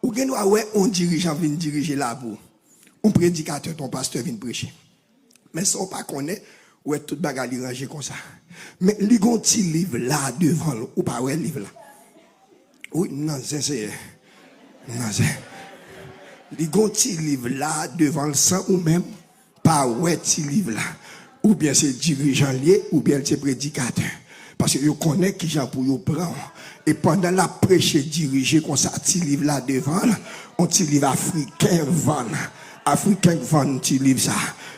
Ou gen ouais on dirigeant vient diriger là pour. Un prédicateur, ton pasteur vient prêcher. Mais ça on pas connaît ouais toute bagarre li ranger comme ça. Mais li gon ti livre là devant ou pas ouais livre là. Oui, non, c'est non c'est li gon ti livre là devant le sang ou même pas ouais ti livre là. Ou bien c'est dirigeant lié ou bien c'est prédicateur. Parce que yo connaît qui gens pour yo prendre et pendant la prêche diriger comme ça ti livre là devant on ti livre africain van ti livre ça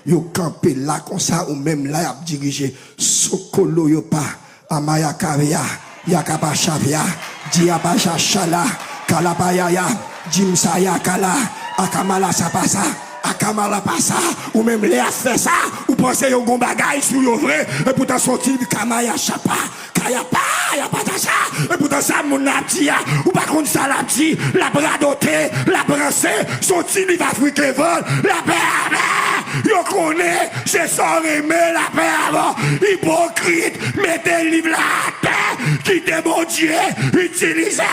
yo campé là comme ça ou même là y a dirigé Sokolo yo pas Amaya Kavya Yakaba Shavia Diabaja Shala Kalapaya Jimsaya Kala Akamala Sapasa Akamala Pasa ou même les a fait ça ou pensez yon gon bagay sur yo vrai et pourtant sorti Kamaya Chapa Kaya pa ya pas ça et pourtant ça mon aptia ou pas contre ça la petit la bradoté la brancé sorti livre africain vol la paix yo connaît c'est sans aimer la paix avant hypocrite mettez livre la paix quittez mon Dieu utilisez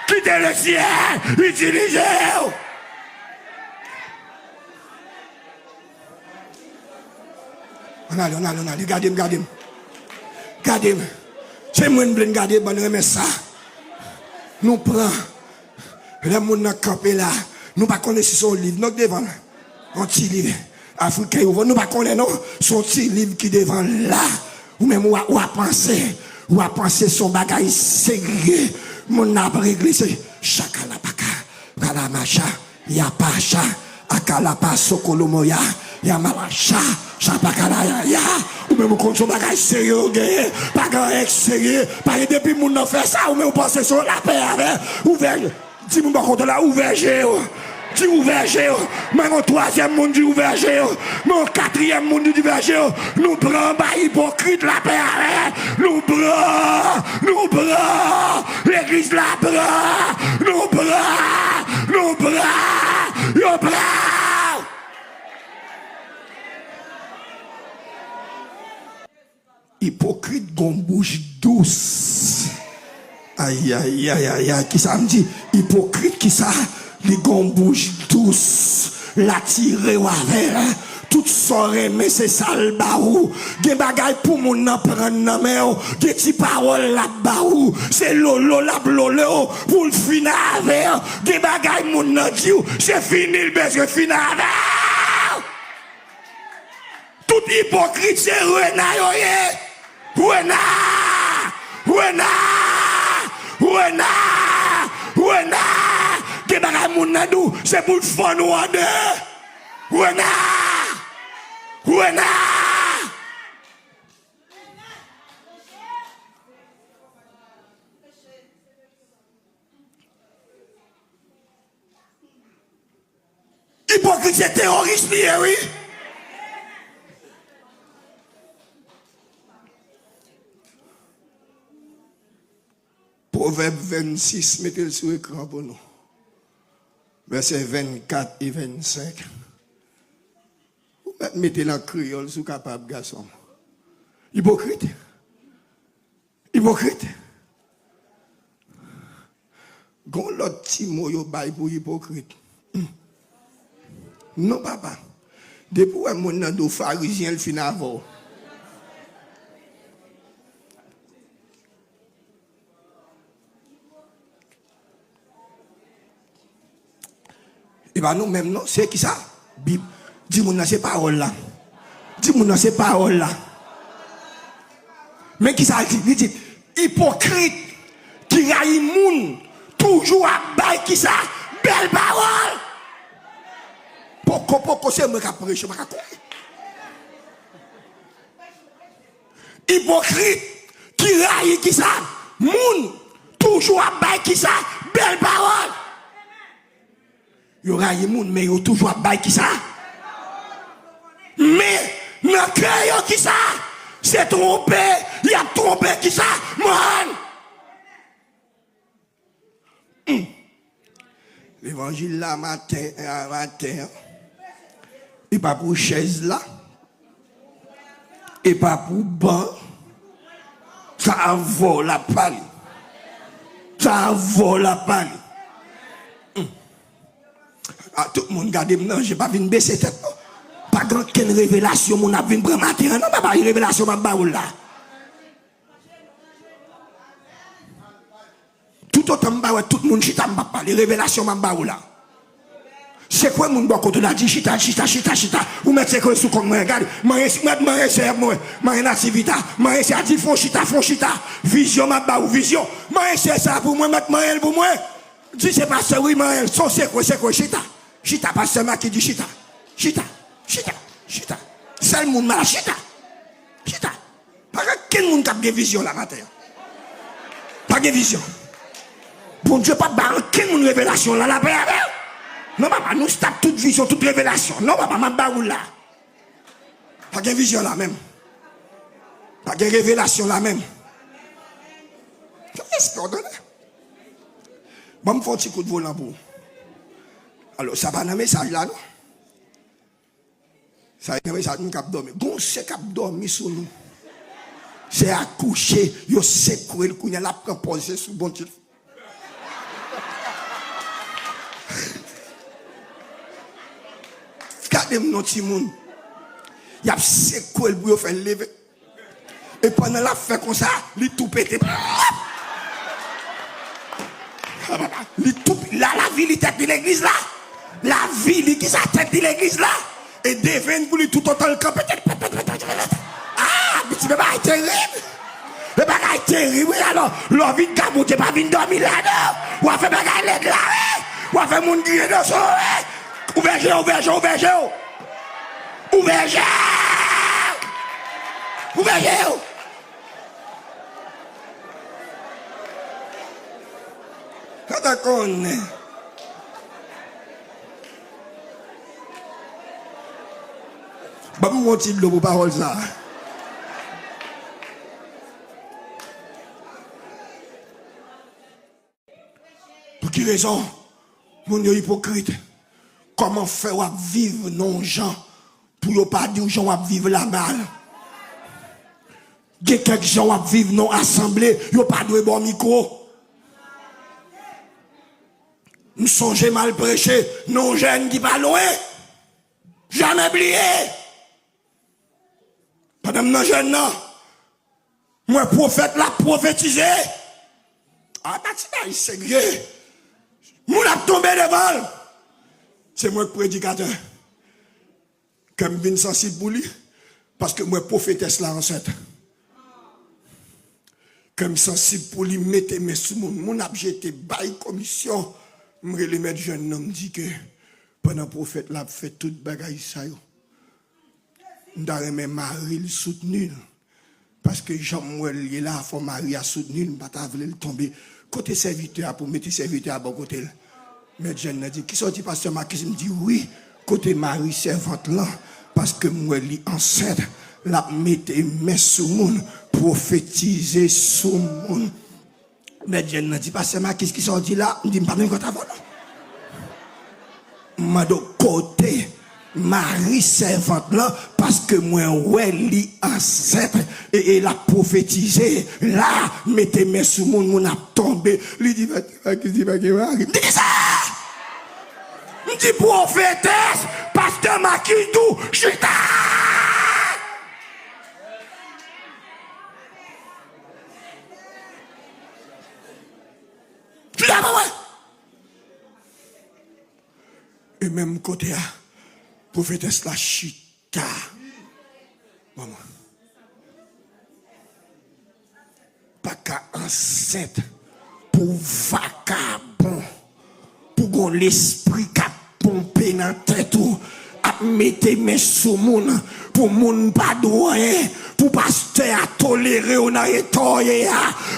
quittez le ciel utilisez. On a, regardez. C'est moi qui vais regarder, mais ça. Nous prenons. Les gens qui campé là. Nous ne connaissons pas si son livre. Nous devant. Un petit livre. Africain, nous ne connaissons pas son petit livre qui devant là. Ou même, ou à penser son bagage sérieux. Mon a réglé, c'est Chakalapaka, Kalamacha, Yapacha, Akalapa, Sokolomoya. Ya malacha, chapakala ya, ou même quand son bagage sérieux, bagage sérieux, parce que depuis mon fait ça, ou même pensez sur la paix avec, ouvert, dis mon contre là, ouvert géo, dis ouvert géo, mais mon troisième monde dit ouvert géo, mon quatrième monde dit ouvert géo, nous prenons pas hypocrite la paix avec, nous prenons, l'église la prend, nous prenons, hypocrite gon bouche douce. Aïe, qui ça me dit? Hypocrite qui ça? Les gon bouche douce. La tire ou avec, toute soirée, mais c'est ça le barou. Gen bagay pour moun nan prendre nan men, gen ti parole la barou. C'est lolo la blolo, pour le finir avec. Gen bagay moun nan di ou, c'est fini le besoin fini avec. Tout hypocrite c'est renard. Wena, que bagay moun nan dou, c'est pour le fun ou en deux. Wena. Hypocrite c'est terroriste, oui. Proverbe 26, mettez-le sur l'écran pour nous. Versets 24 et 25. Mettez-le en créole, sous capable, garçon. Hypocrite. Gon l'autre petit mot yo bail pour hypocrite. Non, papa. Depuis que mon nan do pharisien le fin avant. Et bien nous même non, c'est qui ça? Bible. Dis-moi dans ces paroles là. Mais qui ça dit? Il dit hypocrite qui raille moun toujours à bail qui ça? Belle parole. Pourquoi c'est moi qui prêche ma kakoué? Hypocrite qui raille qui ça? Moun toujours à bail qui ça? Belle parole. Yo raille moun mais yo toujours à bail qui ça? Mais dans cœur qui ça? C'est trompé, il a trompé qui ça? Man. L'évangile là matin, et pas pour chaise là, et pas pour banc, ça vaut la paille. ça vaut la peine. Ah, tout le monde garde non, j'ai pas vu baisser tête. Pas grand quelle révélation mon a vu prendre matin. Non, pas une révélation ma baoul là. Tout autant m'ba tout le monde chita m'pa parler révélation ma baoul là. C'est quoi mon bon côté là dit chita. Ou mettre c'est quoi sous comme moi regarde. Moi c'est moi nativita. Moi c'est dit font chita. Vision ma baoul vision. Moi c'est ça pour moi mettre moi pour moi. Dis c'est pas ça oui moi c'est quoi chita. Chita, pas seulement qui dit chita. C'est le monde mal chita. Pas quel monde qui a bien vision la matin. Pas de vision. Bon Dieu, pas de quel monde révélation là la paix. Non, papa, nous tape toute vision, toute révélation. Non, papa, ma baroule là. Pas de vision là même. Pas de révélation là même. Qu'est-ce qu'on donne? Bon, me faire un petit coup de volant pour. Alors, ça va dans le message là, non? Ça va dans le message, nous cap dormir. Bon, c'est cap dormir sur nous. C'est accouché, yo secoué le coup, il a proposé sous bon Dieu. Regardez-moi notre petit monde. Il a secoué le bout, il fait lever. Et pendant la fait comme ça, il tout pété. La ville était de l'église là. La ville qui s'est tête de l'église là. Et devine pour lui tout autant le camp. Ah, mais tu peux pas être terrible. Le bagage terrible. Alors, l'envie de gabou, tu pas venir dormir là-dedans. Ou à faire bagage l'aide là. Ou à faire mon dieu de son. Ouvergez. D'accord. Bah, mon petit de l'eau, parole ça. Pour quelle raison? Mon Dieu hypocrite. Comment faire vivre non gens pour ne pas dire aux gens vivre la mal? Il y a quelques gens qui vivent non assemblée, ils n'ont pas de bon micro. Nous songez mal prêché, non jeunes qui pas loin. Jamais oublié. Pendant que nous jeunes, moi prophète l'a prophétisé. Ah, c'est sérieux. Nous l'a tombé devant. C'est moi le prédicateur. Comme je suis sensible pour lui, parce que moi prophétesse là enceinte. Comme sensible pour lui, mettez mes sous mon abjeté, bail commission. Je vais mettre jeune homme dit que pendant le prophète là fait toute bagaille ça yo. M'dare mes mari le soutenu parce que Jean-Mouel est là faut mari a soutenu pas ta vle tomber côté serviteur pour mettre serviteur à bon côté. Mais jeune a dit qui sorti pasteur Marquis me dit oui côté mari servante là parce que moi li enceinte la mettez mes sous moun prophétiser sous moun. Mais je ne dis pas seulement qu'est-ce qui sont dit là, je ne dis pas même quand t'as volé. Mais de côté, Marie servante là, parce que moi, ouais, li enceinte, et la prophétisé, là, mettez mes sous mon a tombé. Il dit, dis ça! Il dit, prophétesse, pasteur Makidou, chita! Et même côté à prophétesse la chita. Maman. Pas qu'à enceinte pour vagabond. Pour l'esprit qui a pompé dans la tête ou à mettre mes sous moun pour moun pas droit. Pour pasteur à tolérer on a étoilé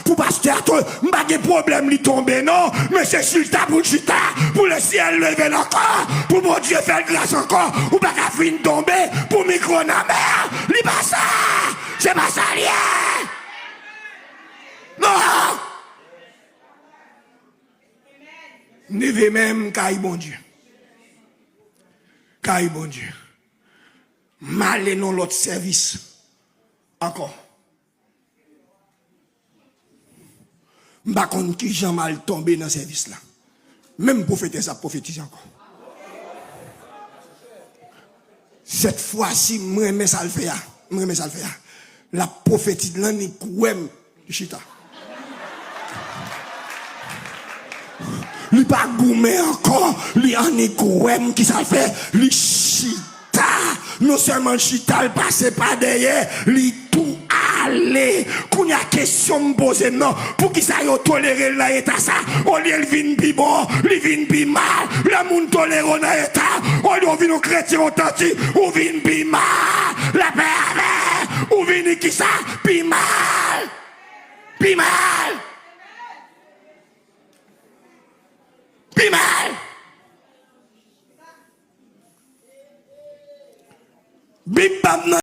pour pasteur à tolérer pas de problème lui tomber non mais c'est chita pour chita pour le ciel lever encore pour mon Dieu faire grâce encore ou pas qu'à fin tomber pour micro dans la mer li pas ça c'est pas ça rien non ne veut même caille bon Dieu mal et non l'autre service. Encore. M'pa konn qui Jean mal tombé dans service là. Même prophète ça prophétise encore. Cette fois-ci, moi mais ça le fait. La prophétie là ni kouem chita. Li pas goumé encore, li en ni kouem qui ça fait, li chita. Non seulement chita le passé pas derrière, li tout aller. Qu'on y a question me poser non, pour qui ça yo tolérer là état ça, au lieu le vin pi bon, li vin pi mal, la moun tolère dans état, au lieu vin au chrétien authentique, ou vin pi mal, la paix, ou vin qui ça, pi mal. Pi mal. Pi mal. Bip bam